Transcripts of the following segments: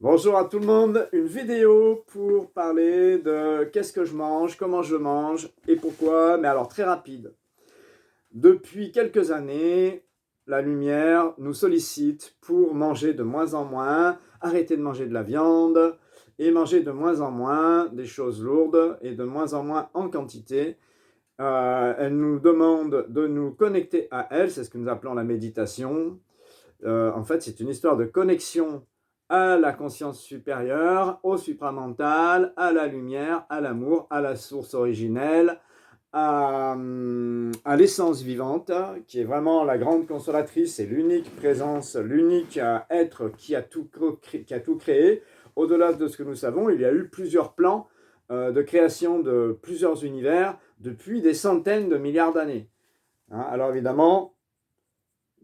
Bonjour à tout le monde, une vidéo pour parler de qu'est-ce que je mange, comment je mange et pourquoi, mais alors très rapide. Depuis quelques années, la lumière nous sollicite pour manger de moins en moins, arrêter de manger de la viande et manger de moins en moins des choses lourdes et de moins en moins en quantité. Elle nous demande de nous connecter à elle, c'est ce que nous appelons la méditation. En fait, c'est une histoire de connexion à la conscience supérieure, au supramental, à la lumière, à l'amour, à la source originelle, à l'essence vivante, qui est vraiment la grande consolatrice et l'unique présence, l'unique être qui a tout créé. Au-delà de ce que nous savons, il y a eu plusieurs plans de création de plusieurs univers depuis des centaines de milliards d'années. Alors évidemment,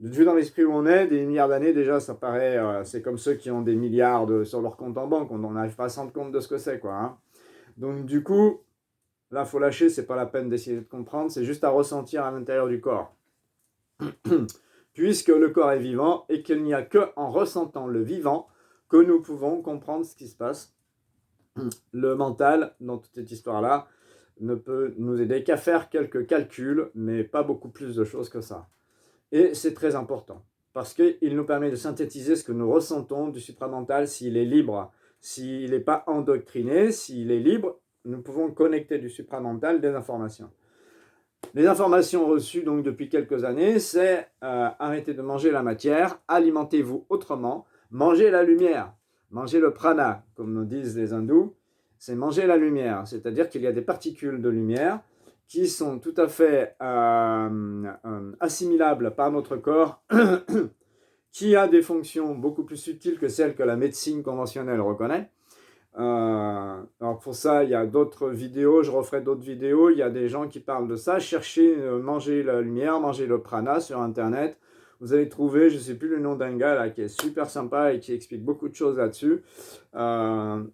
vu dans l'esprit où on est, des milliards d'années, déjà, ça paraît, c'est comme ceux qui ont des milliards sur leur compte en banque, on n'arrive pas à se rendre compte de ce que c'est, quoi. Donc du coup, là, faut lâcher, c'est pas la peine d'essayer de comprendre, c'est juste à ressentir à l'intérieur du corps. Puisque le corps est vivant et qu'il n'y a que en ressentant le vivant que nous pouvons comprendre ce qui se passe. Le mental, dans toute cette histoire-là, ne peut nous aider qu'à faire quelques calculs, mais pas beaucoup plus de choses que ça. Et c'est très important, parce qu'il nous permet de synthétiser ce que nous ressentons du supramental s'il est libre. S'il n'est pas endoctriné, s'il est libre, nous pouvons connecter du supramental des informations. Les informations reçues donc depuis quelques années, c'est arrêtez de manger la matière, alimentez-vous autrement, mangez la lumière, mangez le prana, comme nous disent les hindous, c'est manger la lumière, c'est-à-dire qu'il y a des particules de lumière qui sont tout à fait assimilables par notre corps, qui a des fonctions beaucoup plus subtiles que celles que la médecine conventionnelle reconnaît. Alors pour ça, il y a d'autres vidéos, je referai d'autres vidéos, il y a des gens qui parlent de ça. Cherchez manger la lumière, manger le prana sur internet. Vous allez trouver, je ne sais plus le nom d'un gars là, qui est super sympa et qui explique beaucoup de choses là-dessus.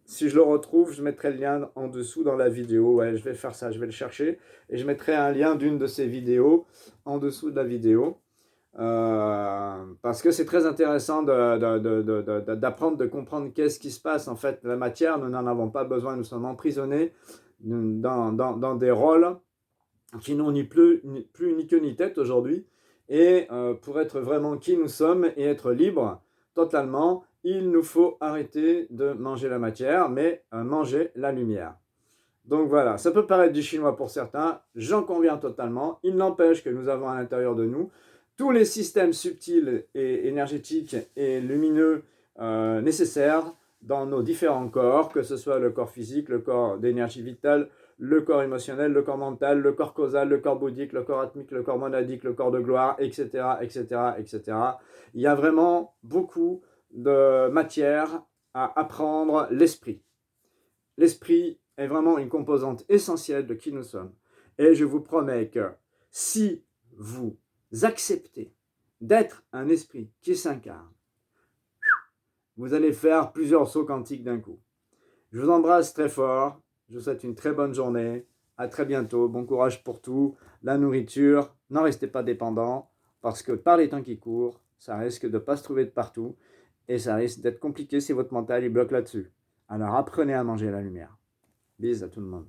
Si je le retrouve, je mettrai le lien en dessous dans la vidéo. Ouais, je vais faire ça, je vais le chercher. Et je mettrai un lien d'une de ces vidéos en dessous de la vidéo. Parce que c'est très intéressant d'apprendre, de comprendre qu'est-ce qui se passe. En fait, la matière, nous n'en avons pas besoin, nous sommes emprisonnés dans des rôles qui n'ont ni plus ni queue ni tête aujourd'hui. Et pour être vraiment qui nous sommes et être libres totalement, il nous faut arrêter de manger la matière, mais manger la lumière. Donc voilà, ça peut paraître du chinois pour certains, j'en conviens totalement. Il n'empêche que nous avons à l'intérieur de nous tous les systèmes subtils et énergétiques et lumineux nécessaires dans nos différents corps, que ce soit le corps physique, le corps d'énergie vitale, le corps émotionnel, le corps mental, le corps causal, le corps bouddhique, le corps atmique, le corps monadique, le corps de gloire, etc., etc., etc. Il y a vraiment beaucoup de matière à apprendre l'esprit. L'esprit est vraiment une composante essentielle de qui nous sommes. Et je vous promets que si vous acceptez d'être un esprit qui s'incarne, vous allez faire plusieurs sauts quantiques d'un coup. Je vous embrasse très fort, je vous souhaite une très bonne journée, à très bientôt, bon courage pour tout, la nourriture, n'en restez pas dépendant, parce que par les temps qui courent, ça risque de ne pas se trouver de partout, et ça risque d'être compliqué si votre mental il bloque là-dessus. Alors apprenez à manger la lumière. Bisous à tout le monde.